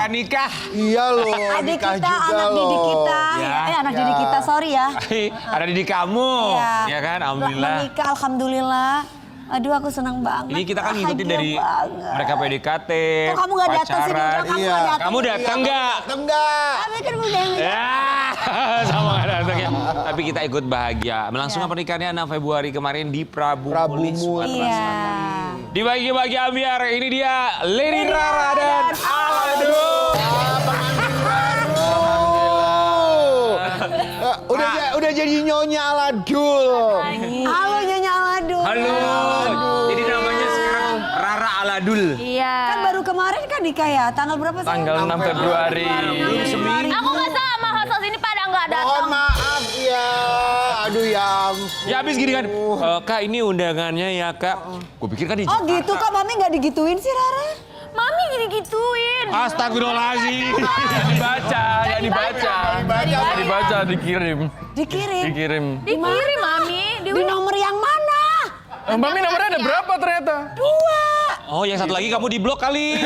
akan nikah. Iya loh, Adik nikah kita, juga anak loh. didik kita. Ya. Anak didik kita, sorry ya. Ada didik kamu, ya kan? Alhamdulillah. Menikah, alhamdulillah. Aduh, aku senang banget. Ini kita kan ngikutin Bahagia dari banget. mereka PDKT, Kok kamu nggak datang sih, pacaran. Dudra? Kamu Iya. nggak datang. Kamu datang nggak? Enggak. Tapi kan udah Ya, sama nggak datang ya. Tapi kita ikut bahagia. Melangsungkan pernikahannya 6 Februari kemarin di Prabu Muli, Sumatera Iya. Selatan. Di bagi-bagi ambiar, ini dia Lady Rara dan Aladul. Udah jadi Nyonya Aladul. Halo Nyonya Aladul. Halo. Jadi namanya sekarang Rara Aladul. Iya. Kan baru kemarin kan nikah ya, tanggal berapa sih? Tanggal 6 Februari. Belum seminggu. Aku nggak sama host ini pada nggak Mohon datang. maaf ya. Aduh ya ampun. Ya habis gini kan, Kak ini undangannya ya Kak. Gue pikir kan di Oh gitu, kok Mami nggak digituin sih Rara? Mami gini-gituin. Astagfirullahaladzim. Dibaca, ya dibaca. Dibaca, dikirim. Dikirim. Dikirim. Dikirim Mami. Di nomor yang mana? Mami nomornya ada berapa ternyata? Oh yang satu lagi kamu di blok kali.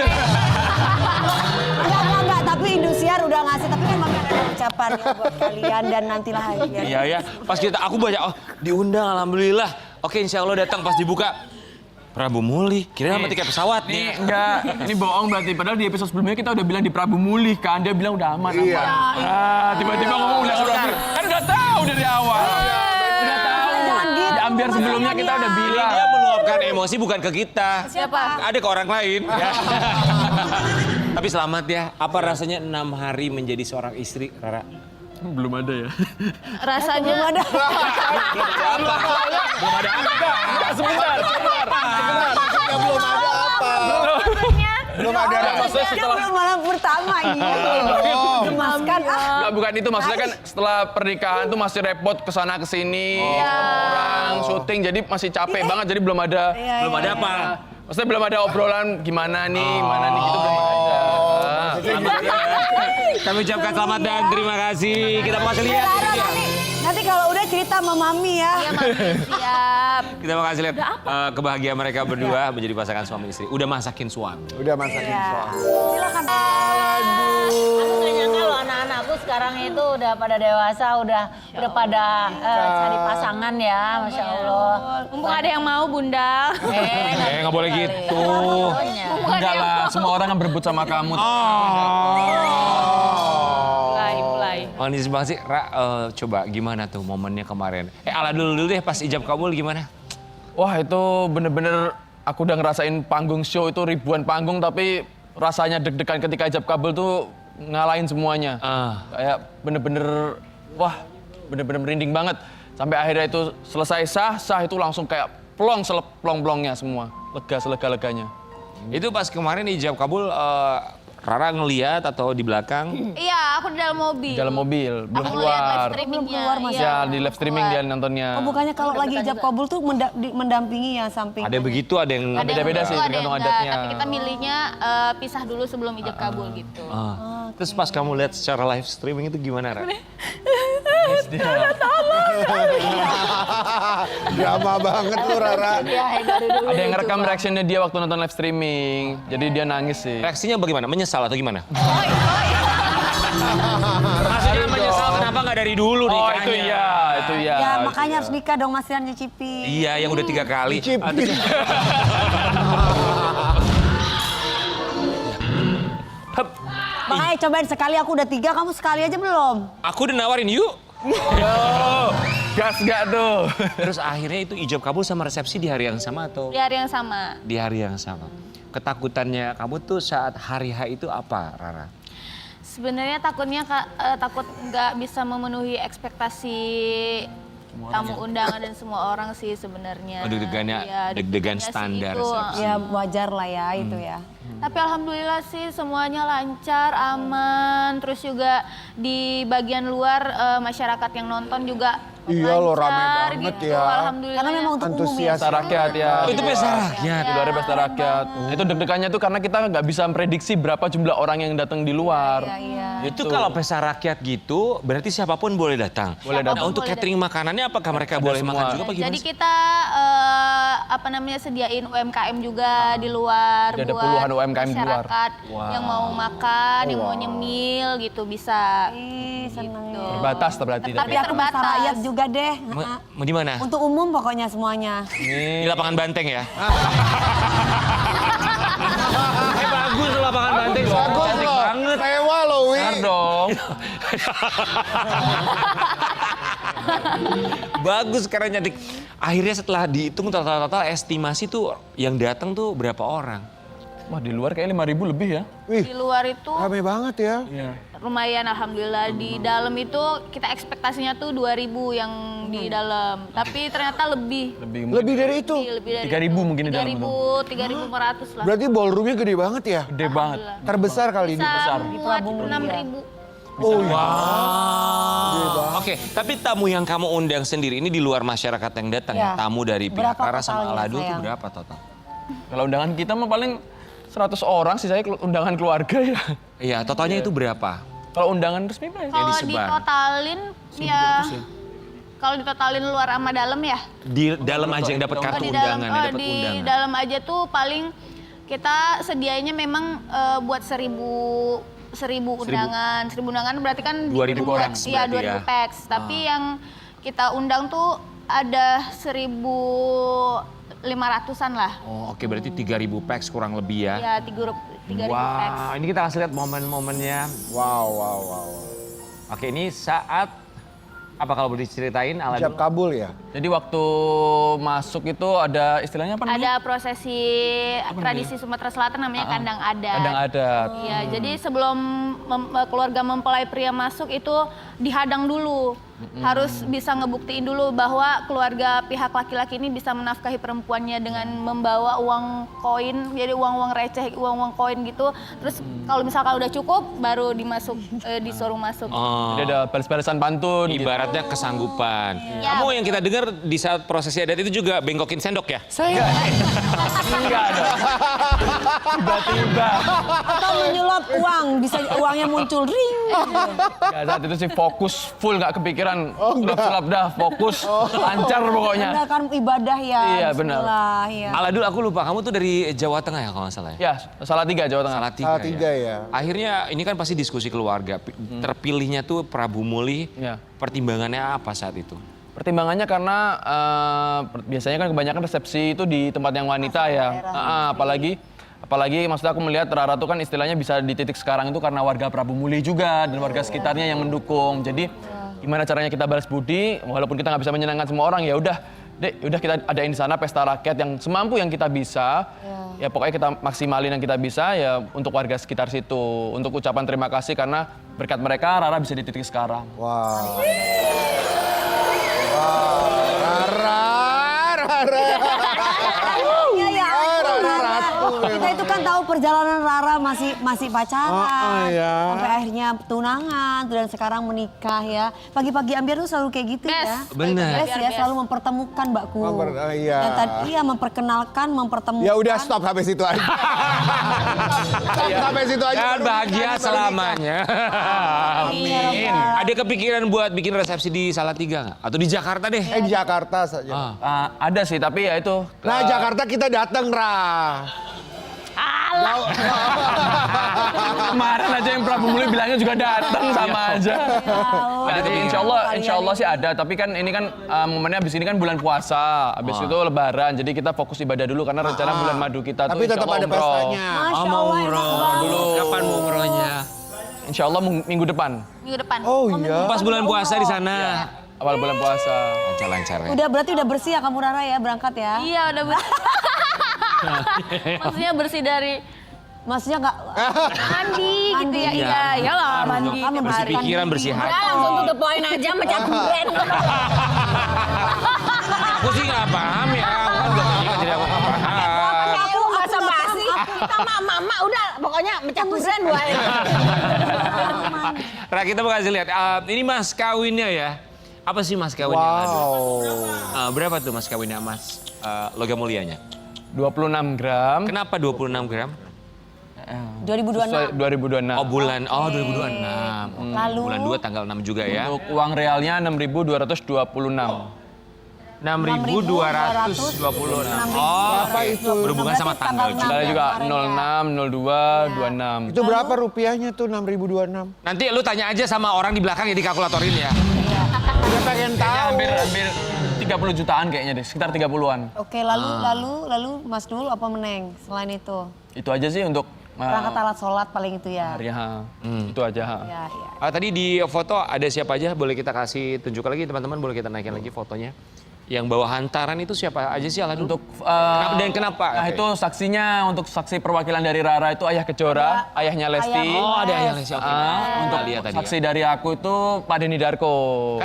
Enggak, tapi Indosiar udah ngasih, tapi kan Mami ada ucapan ya buat kalian dan nantilah ya. Iya ya, pas kita aku baca, oh diundang alhamdulillah. Oke insya Allah datang pas dibuka. Prabu Muli, kira sama tiket pesawat nih. Enggak, ini bohong berarti. Padahal di episode sebelumnya kita udah bilang di Prabu Muli kan. Dia bilang udah aman. Iya. Ah, tiba-tiba ngomong udah Prabu. Kan udah tahu dari awal. Udah tahu. Jangan gitu, Di ambiar Mas sebelumnya Rian kita ya. udah bilang. Dia meluapkan emosi bukan ke kita. Siapa? Ada ke orang lain. Ya. Tapi selamat ya. Apa rasanya 6 hari menjadi seorang istri, Rara? Belum ada ya. Rasanya Belum ada. Apa? Belum ada apa? Sebentar. Ya, belum ada apa? Belum ada apa? Dia belum malam pertama ini. Oh. Gemaskan ah. Enggak, bukan itu. Maksudnya kan setelah pernikahan tuh masih repot kesana kesini, orang syuting, jadi masih capek banget. Jadi belum ada. Belum ada apa? Maksudnya belum ada obrolan gimana nih, gitu belum ada. Kami ucapkan selamat dan terima kasih. Kita mau kasih lihat. Rara, nanti kalau udah cerita sama Mami ya. Iya Mami, siap. Kita mau kasih lihat kebahagiaan mereka berdua menjadi pasangan suami istri. Udah masakin suami. Udah masakin suami. Silakan. Aku gak nyangka loh anak-anakku sekarang itu udah pada dewasa, udah pada cari pasangan ya, Masya Allah. Mumpung ada yang mau Bunda. Nggak boleh gitu. Enggak lah, semua orang kan berebut sama kamu. Mulai. Manis banget sih, Ra, coba gimana tuh momennya kemarin? Ala dulu deh pas ijab kabul gimana? Wah itu bener-bener aku udah ngerasain panggung show itu ribuan panggung tapi rasanya deg-degan ketika ijab kabul tuh ngalahin semuanya. Kayak bener-bener wah bener-bener merinding banget. Sampai akhirnya itu selesai sah itu langsung kayak plong selep-plong-plongnya semua. Lega selega-leganya. Itu pas kemarin ijab kabul, Rara ngeliat atau di belakang? Iya, aku di dalam mobil. Di dalam mobil, belum Aku ngeliat live keluar. streamingnya. Belum keluar, Mas. Iya. Ya di live streaming dia nontonnya. Oh bukannya kalau lagi ijab kabul tuh mendampingi yang samping. Ada yang begitu, ada yang... Ada yang Beda-beda sih, begitu, ada tergantung yang enggak. adatnya. Tapi kita milihnya pisah dulu sebelum ijab kabul gitu. Terus pas kamu lihat secara live streaming itu gimana, Ra? Drama banget lu Rara. Ada yang ngerekam reactionnya dia waktu nonton live streaming. Jadi dia nangis sih. Reaksinya bagaimana? Menyesal atau gimana? Maksudnya menyesal kenapa nggak dari dulu Oh nikahnya? itu iya, itu iya. Ya makanya harus nikah dong Mas Rian nyicipi. Iya, yang udah 3 kali. Hup. Makanya cobain sekali, aku udah 3, kamu sekali aja belum? Aku udah nawarin yuk. Yo, gas gak tuh? Terus akhirnya itu ijab kabul sama resepsi di hari yang sama atau? Di hari yang sama. Di hari yang sama. Ketakutannya kamu tuh saat hari H itu apa, Rara? Sebenarnya takutnya takut nggak bisa memenuhi ekspektasi tamu undangan dan semua orang sih sebenarnya. Oh, deg-degannya, Iya, deg-degan deg-degannya sih standar itu. resepsi. Ya wajar lah ya itu ya. Tapi alhamdulillah sih semuanya lancar, aman. Terus juga di bagian luar masyarakat yang nonton juga Iya loh, rame lancar banget gitu, ya. Alhamdulillah. Karena memang untuk umum ya. Antusias. Pesta rakyat ya. Oh, itu pesta rakyat. Di luar pesta rakyat. Itu deg-degannya tuh karena kita nggak bisa memprediksi berapa jumlah orang yang datang di luar. Itu kalau pesta rakyat gitu, berarti siapapun boleh datang. Boleh datang. Nah, untuk Boleh catering makanannya apakah mereka boleh semua. makan juga apa gimana Jadi sih? kita sediain UMKM juga di luar Ada buat puluhan UMKM di luar. masyarakat yang mau makan, yang mau nyemil gitu bisa. Seneng Gitu. ya. Terbatas berarti. Tapi Tapi aku pesta terbatas. rakyat juga deh. Mau di mana? Untuk umum pokoknya semuanya. Di lapangan Banteng ya? Bagus lapangan Banteng. Bagus Cantik loh. banget. Mewah loh, Wi. Benar dong. Bagus karena cantik. Akhirnya setelah dihitung total estimasi tuh yang datang tuh berapa orang? Wah di luar kayak 5.000 lebih ya. Wih, Di luar itu rame banget ya. lumayan alhamdulillah. Di dalam itu kita ekspektasinya tuh 2.000 yang di dalam. Tapi ternyata lebih. Lebih dari itu. Lebih dari 3.000 mungkin di dalam itu. 3.500 lah. Berarti ballroomnya gede banget ya. Gede banget. Terbesar kali ini. Bisa muat 6.000. Oh iya. Wow. Oke, tapi tamu yang kamu undang sendiri ini di luar masyarakat yang datang ya? Ya. Tamu dari pihak Berapa Rara sama totalnya, Alado itu sayang? berapa total? Kalau undangan kita mah paling 100 orang sih saya undangan keluarga ya. Iya, totalnya itu berapa? Kalau undangan resmi berapa? Kalau disebar. ditotalin ya kalau ditotalin luar sama dalam ya. Di dalam aja yang dapat kartu di dalam undangan, yang dapat di undangan. dalam aja tuh paling kita sedianya memang buat 1.000 undangan. 1.000 undangan berarti kan 2.000 orang Iya, berarti 2.000 ya. packs. Tapi yang kita undang tuh ada 1.500-an lah. Oh, oke, berarti 3.000 packs kurang lebih ya. Ya, 3.000 packs. Wah, ini kita kasih lihat momen-momennya. Wow. Oke, ini saat apa kalau boleh diceritain Alado? Ijab kabul ya. Jadi waktu masuk itu ada istilahnya apa namanya? Ada prosesi tradisi Sumatera Selatan namanya kandang adat. Kandang adat. Iya, jadi sebelum keluarga mempelai pria masuk itu dihadang dulu. Harus bisa ngebuktiin dulu bahwa keluarga pihak laki-laki ini bisa menafkahi perempuannya dengan membawa uang koin, jadi uang-uang receh, uang-uang koin gitu. Terus kalau misalkan udah cukup, baru disuruh masuk. Oh, Jadi ada balas-balasan pantun gitu. ibaratnya kesanggupan. Ya. Kamu yang kita dengar di saat prosesi adat itu juga bengkokin sendok ya? Enggak ada. Tiba-tiba. Atau menyulap uang, bisa uangnya muncul ring. Ya, saat itu sih fokus full nggak kepikiran. Sulap-sulap dah fokus. Lancar pokoknya. Udah kan ibadah ya. Iya, benar. Bismillah, ya. Aladul, aku lupa, kamu tuh dari Jawa Tengah ya kalau nggak salah ya? Ya, Salatiga Jawa Tengah. Salatiga ya. Akhirnya ini kan pasti diskusi keluarga. Terpilihnya tuh Prabu Muli, Ya. pertimbangannya apa saat itu? Pertimbangannya karena biasanya kan kebanyakan resepsi itu di tempat yang wanita ya. Apalagi maksudnya aku melihat Rara tuh kan istilahnya bisa di titik sekarang itu karena warga Prabu Muli juga dan warga sekitarnya yang mendukung. Jadi gimana caranya kita balas budi walaupun kita nggak bisa menyenangkan semua orang ya udah Dek, udah kita adain di sana pesta rakyat yang semampu yang kita bisa. Ya pokoknya kita maksimalin yang kita bisa ya untuk warga sekitar situ. Untuk ucapan terima kasih karena berkat mereka Rara bisa di titik sekarang. Wow. Rara. Iya, kita itu kan tahu perjalanan Rara masih pacaran, ya. sampai akhirnya tunangan, dan sekarang menikah ya. Pagi-pagi Ambiar tuh selalu kayak gitu ya. Benar. Best ya, selalu mempertemukan Mbakku. Iya. Dan tadi ya memperkenalkan, mempertemukan. Ya udah stop sampai situ aja. Sampai situ aja. Dan bahagia selamanya. Amin. Ada kepikiran buat bikin resepsi di Salatiga nggak? Atau di Jakarta deh? Di Jakarta saja. Ada sih tapi ya itu. Nah, Jakarta kita datang, Ra. Kemarin aja yang Prabu Muli bilangnya juga datang sama aja. Ada tapi insya Allah sih ada. Tapi kan ini kan momennya abis ini kan bulan puasa, abis itu Lebaran. Jadi kita fokus ibadah dulu karena rencana bulan madu kita tuh Tapi insya tetap Allah ada umroh. pestanya. Masya mau Allah, umroh enak banget. dulu. Kapan mau umrohnya? Insya Allah minggu depan, Minggu depan. Oh iya. Pas bulan puasa di sana. awal bulan puasa. Lancar-lancar ya. Berarti udah bersih ya kamu Rara ya berangkat ya? Iya udah bersih. Maksudnya bersih dari Maksudnya nggak mandi gitu ya. Mandi. Iya, iyalah mandi. Kan tiap Bersih hari. pikiran, bersih hati. Udah langsung to the point aja macam brand. Aku sih nggak paham ya. Aku kan belum menikah jadi aku nggak paham. Aku basa basi. Kita mama udah pokoknya macam brand Ra, kita mau kasih lihat. Ini mas kawinnya ya. Apa sih mas kawinnya Alado? Wow. Berapa tuh mas kawinnya mas logam mulianya? 26 gram. Kenapa 26 gram? 2026. Sesuai 2026. Oh bulan, 2026. Lalu? Bulan 2 tanggal 6 juga ya. Untuk uang realnya 6.226. 6.226. Oh, Apa itu? berhubungan sama tanggal juga. Ada juga 06, 02, 26. Itu berapa rupiahnya tuh 6.026? Nanti lu tanya aja sama orang di belakang ya di kalkulatorin ya. Kita pengen tahu. Hampir 30 jutaan kayaknya deh, sekitar 30-an. Oke, lalu Mas Dul apa meneng selain itu? Itu aja sih untuk Perangkat alat sholat paling itu ya. hari Itu aja. Ya, ya. Tadi di foto ada siapa aja? Boleh kita kasih tunjuk lagi teman-teman, boleh kita naikin lagi fotonya. Yang bawa hantaran itu siapa aja sih Alado? Untuk Dan kenapa? Nah Oke. itu saksinya untuk saksi perwakilan dari Rara itu Ayah Kejora, ayahnya Lesti. Oh ada ayah Lesti. Oke. Untuk Lihat tadi saksi ya. dari aku itu Pak Denny Darko.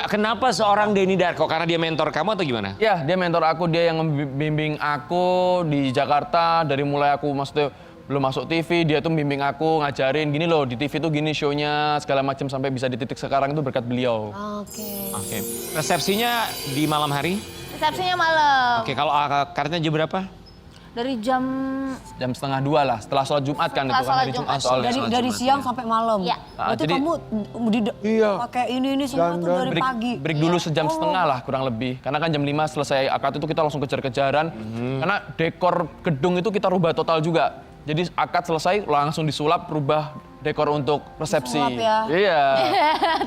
Kenapa seorang Denny Darko? Karena dia mentor kamu atau gimana? Ya, dia mentor aku, dia yang membimbing aku di Jakarta dari mulai aku maksudnya belum masuk TV, dia tuh membimbing aku, ngajarin gini loh, di TV tuh gini show-nya segala macam sampai bisa di titik sekarang itu berkat beliau. Oke. Oke. Resepsinya di malam hari? Resepsinya malam. Oke, kalau akadnya jam berapa? Dari jam Jam 1:30 lah, setelah sholat Jumat kan Setelah itu kan sholat hari Jumat Jumat. soalnya. Dari siang sampai malam. Iya. Berarti jadi- kamu Iya. pakai ini semua tuh Dandan. dari pagi. Break dulu sejam setengah lah kurang lebih. Karena kan jam 5 selesai akad itu kita langsung kejar-kejaran. Karena dekor gedung itu kita rubah total juga. Jadi akad selesai langsung disulap, rubah dekor untuk resepsi. Sulap ya? Iya.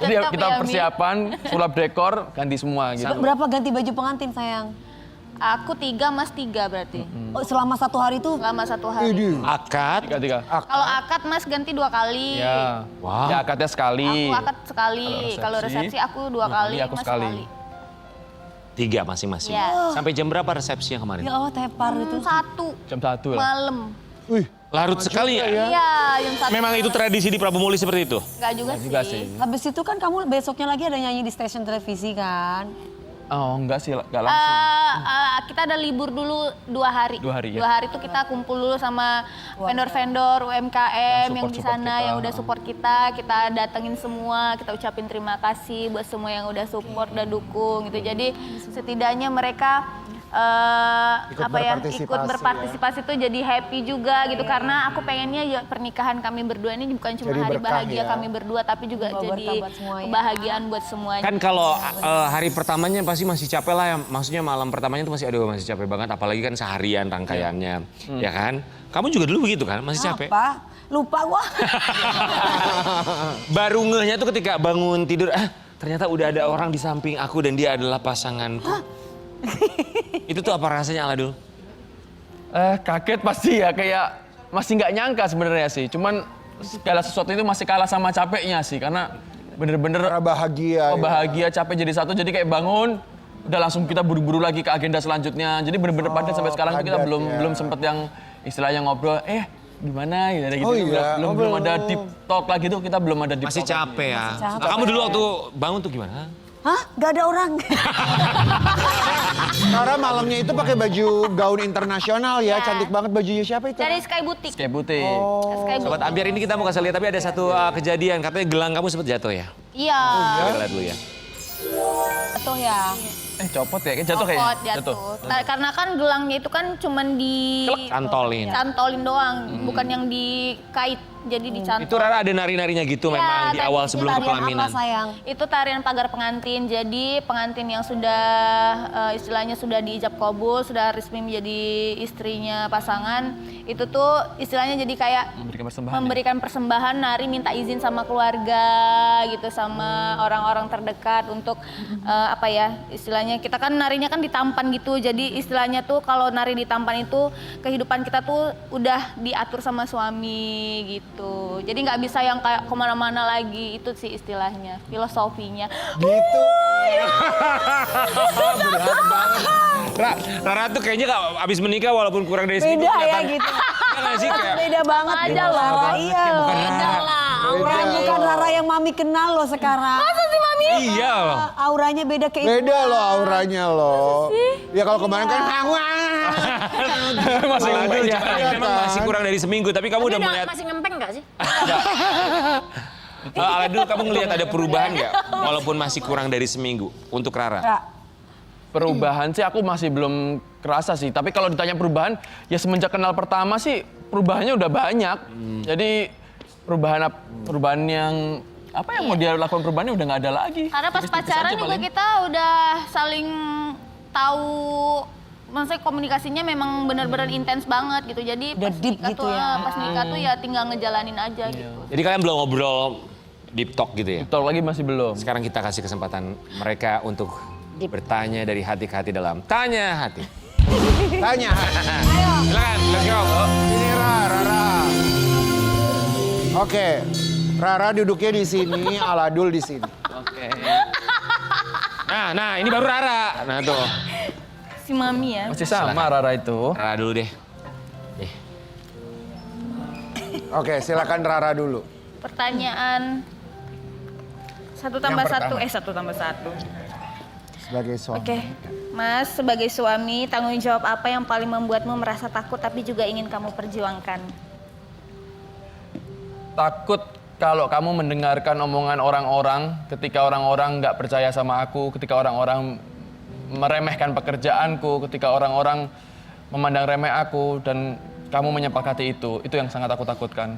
Jadi Tetap kita ya, Mi. persiapan, sulap dekor, ganti semua gitu. Berapa ganti baju pengantin sayang? aku 3, Mas 3 berarti. Oh, selama 1 hari itu Selama 1 hari. Akad. Tiga. Kalau akad Mas ganti 2 kali. Ya. Wah. Ya akadnya sekali. Aku akad sekali. Kalau resepsi aku 2 kali, aku Mas sekali. 3 masing-masing. Iya. Sampai jam berapa resepsinya kemarin? ya Allah tepar itu. 1 Jam 1 lah. malam. Wih, Larut sekali ya? Iya, jam 1. Memang itu tradisi di Prabu Muli seperti itu? Enggak juga, Juga sih. sih. Habis itu kan kamu besoknya lagi ada nyanyi di stasiun televisi kan? Oh enggak sih, enggak langsung. Kita ada libur dulu 2 hari. 2 hari, ya. 2 hari itu kita kumpul dulu sama vendor-vendor UMKM yang di support sana kita. yang udah support kita datengin semua, kita ucapin terima kasih buat semua yang udah support, udah dukung gitu. Jadi setidaknya mereka ikut berpartisipasi tuh jadi happy juga gitu karena aku pengennya ya pernikahan kami berdua ini bukan cuma Jadi hari berkah bahagia ya. kami berdua tapi juga Membawa jadi berkah buat semuanya. kebahagiaan buat semuanya. Kan kalau hari pertamanya pasti masih capek lah ya. Maksudnya malam pertamanya itu masih masih capek banget. Apalagi kan seharian rangkaiannya. Ya kan? Kamu juga dulu begitu kan? Masih capek? Apa? Lupa gua. Baru ngehnya tuh ketika bangun tidur. Ternyata udah ada orang di samping aku dan dia adalah pasanganku. Itu tuh apa rasanya Alado? Kaget pasti ya, kayak masih nggak nyangka sebenarnya sih. Cuman segala sesuatu itu masih kalah sama capeknya sih, karena bener-bener karena bahagia. ya. bahagia, capek jadi satu. Jadi kayak bangun, udah langsung kita buru-buru lagi ke agenda selanjutnya. Jadi bener-bener padat sampai sekarang tuh kita padat belum ya. belum sempet yang istilahnya ngobrol. Gimana gitu, Oh iya, belum ada deep talk lagi tuh, kita belum ada deep Masih talk. capek ya. capek. Nah, kamu dulu waktu bangun tuh gimana? Hah? Gak ada orang. Karena malamnya itu pakai baju gaun internasional ya, cantik banget bajunya siapa itu? Dari Sky Boutique. Kayak putih. Sky Sobat Boutique. Ambiar ini kita mau kasih lihat tapi ada satu kejadian katanya gelang kamu sempat jatuh ya. Iya. Kita lihat dulu ya. Jatuh ya. Copot ya, kayak jatuh Copot, kayaknya. jatuh. Nah, karena kan gelangnya itu kan cuman Cantolin. cantolin doang, bukan yang dikait. Jadi dicantol. Itu Rara ada nari-narinya gitu Ya, memang di tadi awal itu sebelum Tarian kepelaminan. apa sayang? Itu tarian pagar pengantin. Jadi pengantin yang sudah istilahnya sudah diijab kabul, sudah resmi menjadi istrinya pasangan, itu tuh istilahnya jadi kayak memberikan persembahan, nari minta izin sama keluarga gitu, sama orang-orang terdekat untuk istilahnya kita kan narinya kan ditampan gitu. Jadi istilahnya tuh kalau nari ditampan itu kehidupan kita tuh udah diatur sama suami gitu. Jadi nggak bisa yang kayak kemana-mana lagi, itu sih istilahnya, filosofinya. Gitu. Rara tuh kayaknya abis menikah walaupun kurang dari segitu. Beda ya kelihatan- gitu. Iya nggak sih kayak Beda banget Ada beda lah. Rara. Iya. Beda lah. Bukan Rara yang Mami kenal loh sekarang. Masa sih Mami? iya loh. Auranya beda kayak Beda loh auranya loh. Ya kalau kemarin kan Masih Aduh, ngomong ya. memang masih kurang dari seminggu tapi kamu udah melihat Masih ngempeng nggak sih? Aladul, kamu ngelihat ada perubahan nggak? Walaupun masih kurang dari seminggu untuk Rara. Ya. Perubahan sih aku masih belum kerasa sih. Tapi kalau ditanya perubahan, ya semenjak kenal pertama sih perubahannya udah banyak. Jadi perubahan yang apa yang mau dia lakukan perubahannya udah nggak ada lagi. Karena pas Tipis-tipis pacaran aja juga paling. kita udah saling tahu, maksudnya komunikasinya memang benar-benar intens banget gitu. Jadi Udah deep gitu ya. pas nikah tuh ya tinggal ngejalanin aja gitu. Jadi kalian belum ngobrol deep talk gitu ya? Talk lagi masih belum. Sekarang kita kasih kesempatan mereka untuk bertanya dari hati ke hati dalam Tanya Hati. Tanya. Silakan, let's go. Ini Rara. Oke. Rara duduknya di sini, Aladul di sini. Oke. Nah, ini baru Rara. Nah tuh, Si mami ya. Masih sama Rara itu. Rara dulu deh. Oke, silakan Rara dulu. Pertanyaan 1 tambah 1, 1 tambah 1. Sebagai suami. Oke, Mas, sebagai suami, tanggung jawab apa yang paling membuatmu merasa takut tapi juga ingin kamu perjuangkan? Takut kalau kamu mendengarkan omongan orang-orang ketika orang-orang nggak percaya sama aku, ketika orang-orang meremehkan pekerjaanku, ketika orang-orang memandang remeh aku dan kamu menyepakati itu yang sangat aku takutkan.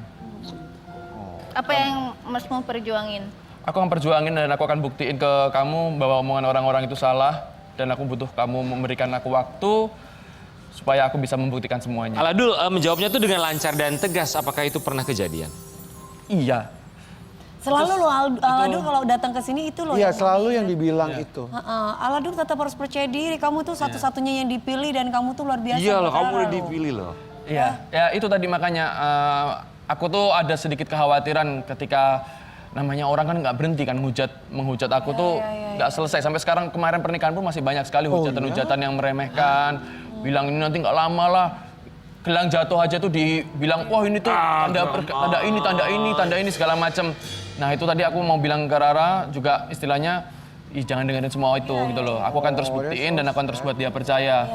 Apa yang Mas mau perjuangin? Aku akan perjuangin dan aku akan buktiin ke kamu bahwa omongan orang-orang itu salah dan aku butuh kamu memberikan aku waktu supaya aku bisa membuktikan semuanya. Aladul menjawabnya tuh dengan lancar dan tegas. Apakah itu pernah kejadian? Iya. Selalu lo Aladul kalau datang ke sini itu lo. Iya, selalu yang dibilang itu. Aladul tetap harus percaya diri. Kamu tuh satu-satunya yang dipilih dan kamu tuh luar biasa. Iya loh, buat kamu Rara udah loh. dipilih loh. Iya. Ya itu tadi makanya aku tuh ada sedikit kekhawatiran ketika namanya orang kan nggak berhenti kan menghujat aku tuh nggak selesai sampai sekarang. Kemarin pernikahan pun masih banyak sekali hujatan-hujatan yang meremehkan, bilang ini nanti nggak lama lah, gelang jatuh aja tuh dibilang wah ini tuh tanda ini segala macam. Nah itu tadi aku mau bilang ke Rara juga istilahnya jangan dengerin semua itu gitu loh. Aku akan terus buktiin dan aku akan terus buat dia percaya.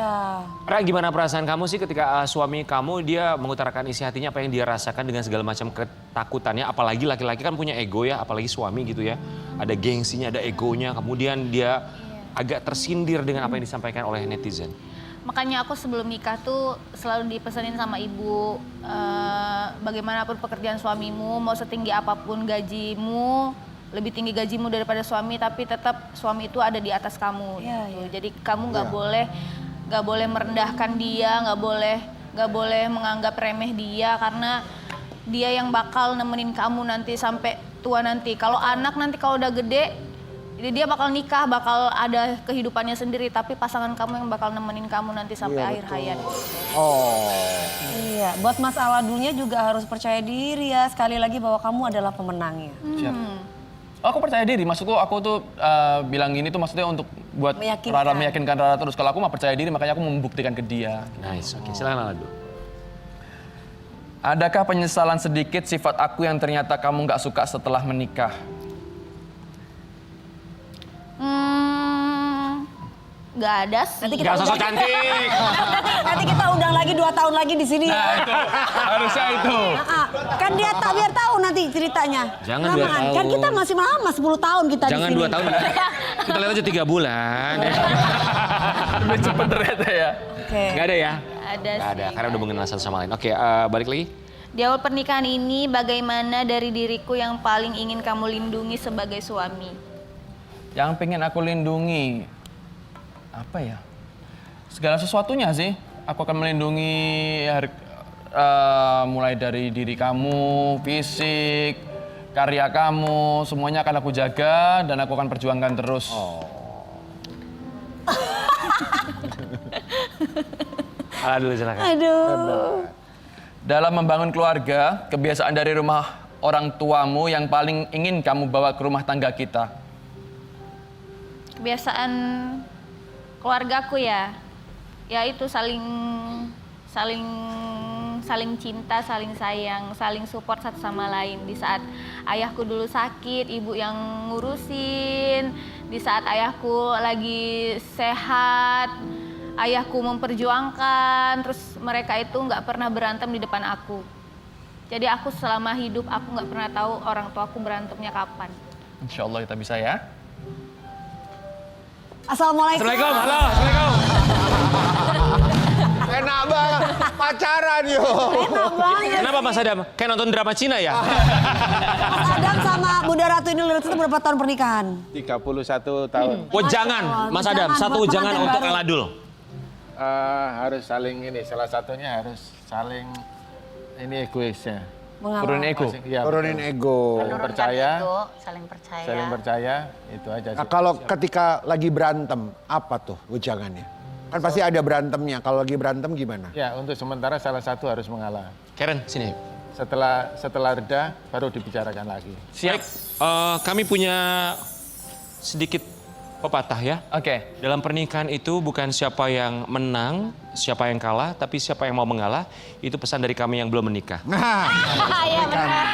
Ra, gimana perasaan kamu sih ketika suami kamu dia mengutarakan isi hatinya apa yang dia rasakan dengan segala macam ketakutannya, apalagi laki-laki kan punya ego ya, apalagi suami gitu ya, ada gengsinya, ada egonya, kemudian dia agak tersindir dengan apa yang disampaikan oleh netizen. Makanya aku sebelum nikah tuh selalu dipesenin sama ibu, bagaimanapun pekerjaan suamimu, mau setinggi apapun gajimu, lebih tinggi gajimu daripada suami, tapi tetap suami itu ada di atas kamu. Gitu. Jadi kamu nggak boleh merendahkan dia, nggak boleh menganggap remeh dia, karena dia yang bakal nemenin kamu nanti sampai tua nanti. Kalau anak nanti kalau udah gede, dia bakal nikah, bakal ada kehidupannya sendiri, tapi pasangan kamu yang bakal nemenin kamu nanti sampai akhir hayat. Iya, buat Mas Aladulnya juga harus percaya diri ya. Sekali lagi bahwa kamu adalah pemenangnya. Siap. Aku percaya diri, maksudku aku tuh bilang ini tuh maksudnya untuk buat meyakinkan Rara terus. Kalau aku mah percaya diri makanya aku membuktikan ke dia. Nice, oke. Silakan Aladul. Adakah penyesalan sedikit sifat aku yang ternyata kamu nggak suka setelah menikah? Nggak ada sih. Gak sosok cantik. Nanti kita undang lagi 2 tahun lagi di sini. Nah itu, harusnya itu. Kan dia biar tahu nanti ceritanya. Jangan 2 Lama, tahun. Kan kita masih lama 10 tahun kita Jangan di sini. 2 tahun. Kita lihat aja 3 bulan. Lebih cepet ternyata ya. Oke. Gak ada ya? Ada Gak ada, sih. karena udah mengenal satu sama lain. Oke, balik lagi. Di awal pernikahan ini, bagaimana dari diriku yang paling ingin kamu lindungi sebagai suami? Yang pengen aku lindungi, apa ya? Segala sesuatunya sih. Aku akan melindungi mulai dari diri kamu, fisik, karya kamu, semuanya akan aku jaga dan aku akan perjuangkan terus. Aladul silakan. Aduh. Dalam membangun keluarga, kebiasaan dari rumah orang tuamu yang paling ingin kamu bawa ke rumah tangga kita. Kebiasaan keluargaku ya itu saling cinta, saling sayang, saling support satu sama lain. Di saat ayahku dulu sakit, ibu yang ngurusin. Di saat ayahku lagi sehat, ayahku memperjuangkan. Terus mereka itu nggak pernah berantem di depan aku. Jadi aku selama hidup aku nggak pernah tahu orang tua aku berantemnya kapan. Insya Allah kita bisa ya. Assalamualaikum. Assalamualaikum, halo, assalamualaikum. Enak banget. Pacaran yuk. Enak banget. Kenapa Mas Adam? Kayak nonton drama Cina ya? Mas Adam sama Bunda Ratu ini itu berapa tahun pernikahan? 31 tahun. Wejangan, Mas Adam, Wejangan satu buat wejangan pengantin untuk baru. Aladul. Harus saling ini, salah satunya harus saling ini egoisnya. Turunin ego. Iya, Turunin ego. Saling percaya, saling percaya. saling percaya, itu aja Nah, sih. kalau ketika lagi berantem, apa tuh wejangannya? Kan pasti ada berantemnya. Kalau lagi berantem gimana? Ya, untuk sementara salah satu harus mengalah. Karen, sini. Setelah reda, baru dibicarakan lagi. Baik, kami punya sedikit pepatah ya. Oke. Dalam pernikahan itu bukan siapa yang menang, siapa yang kalah, tapi siapa yang mau mengalah. Itu pesan dari kami yang belum menikah. Nah, Iya benar.